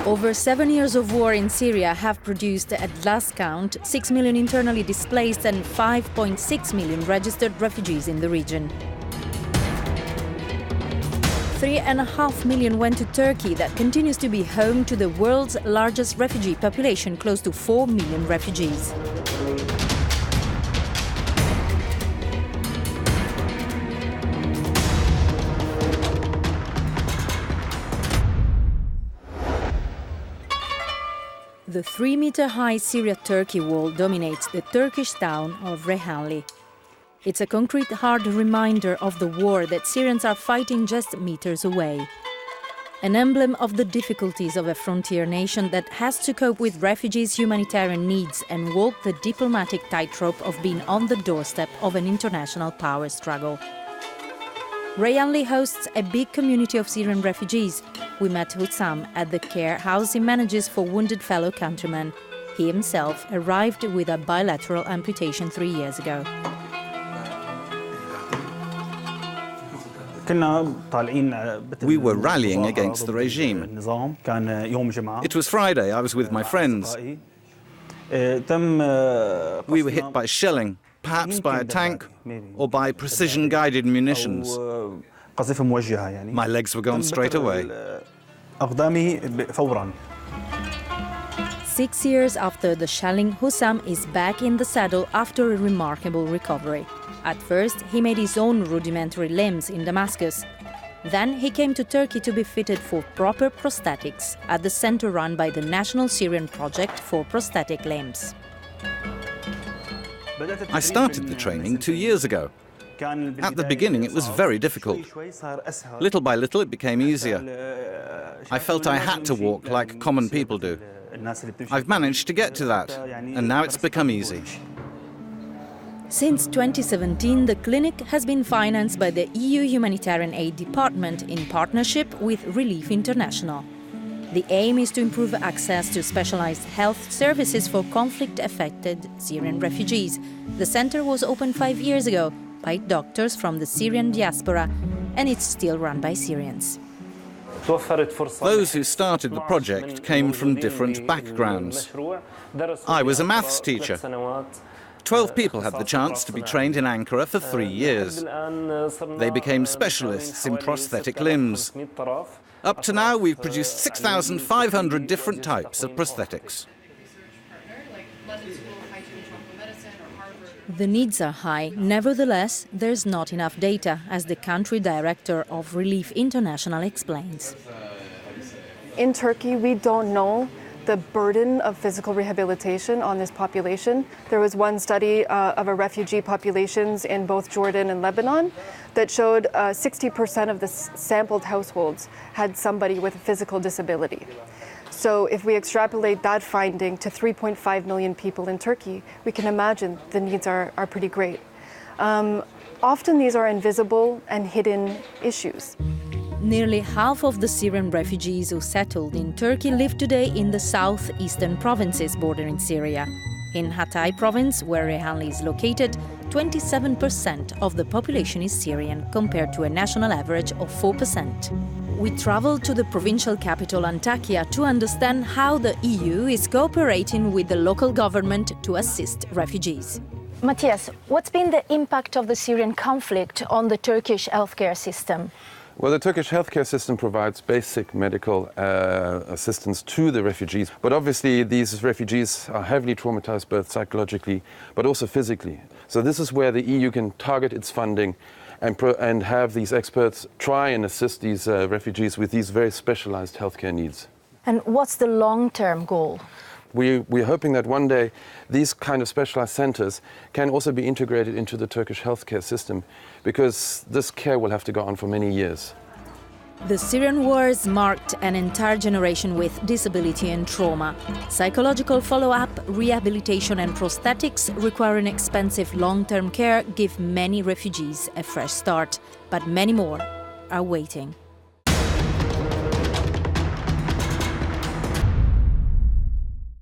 Over 7 years of war in Syria have produced, at last count, 6 million internally displaced and 5.6 million registered refugees in the region. 3.5 million went to Turkey, that continues to be home to the world's largest refugee population, close to 4 million refugees. The 3-meter-high Syria-Turkey wall dominates the Turkish town of Rehanli. It's a concrete, hard reminder of the war that Syrians are fighting just meters away. An emblem of the difficulties of a frontier nation that has to cope with refugees' humanitarian needs and walk the diplomatic tightrope of being on the doorstep of an international power struggle. Rehanli hosts a big community of Syrian refugees. We met Hussam at the care house he manages for wounded fellow countrymen. He himself arrived with a bilateral amputation 3 years ago. We were rallying against the regime. It was Friday. I was with my friends. We were hit by shelling, perhaps by a tank or by precision-guided munitions. My legs were gone straight away. 6 years after the shelling, Hussam is back in the saddle after a remarkable recovery. At first, he made his own rudimentary limbs in Damascus. Then he came to Turkey to be fitted for proper prosthetics at the center run by the National Syrian Project for Prosthetic Limbs. I started the training 2 years ago. At the beginning, it was very difficult. Little by little, it became easier. I felt I had to walk like common people do. I've managed to get to that, and now it's become easy. Since 2017, the clinic has been financed by the EU Humanitarian Aid Department in partnership with Relief International. The aim is to improve access to specialized health services for conflict-affected Syrian refugees. The center was opened 5 years ago by doctors from the Syrian diaspora, and it's still run by Syrians. Those who started the project came from different backgrounds. I was a maths teacher. 12 people had the chance to be trained in Ankara for 3 years. They became specialists in prosthetic limbs. Up to now, we've produced 6,500 different types of prosthetics. The needs are high. Nevertheless, there's not enough data, as the country director of Relief International explains. In Turkey, we don't know the burden of physical rehabilitation on this population. There was one study of a refugee populations in both Jordan and Lebanon that showed 60% of the sampled households had somebody with a physical disability. So if we extrapolate that finding to 3.5 million people in Turkey, we can imagine the needs are pretty great. Often these are invisible and hidden issues. Nearly half of the Syrian refugees who settled in Turkey live today in the southeastern provinces bordering Syria. In Hatay province, where Rehanli is located, 27% of the population is Syrian, compared to a national average of 4%. We traveled to the provincial capital Antakya to understand how the EU is cooperating with the local government to assist refugees. Matthias, what's been the impact of the Syrian conflict on the Turkish healthcare system? Well, the Turkish healthcare system provides basic medical assistance to the refugees. But obviously, these refugees are heavily traumatized both psychologically but also physically. So this is where the EU can target its funding and have these experts try and assist these refugees with these very specialized healthcare needs. And what's the long-term goal? We're hoping that one day these kind of specialized centers can also be integrated into the Turkish healthcare system, because this care will have to go on for many years. The Syrian wars marked an entire generation with disability and trauma. Psychological follow-up, rehabilitation and prosthetics requiring expensive long-term care give many refugees a fresh start, but many more are waiting.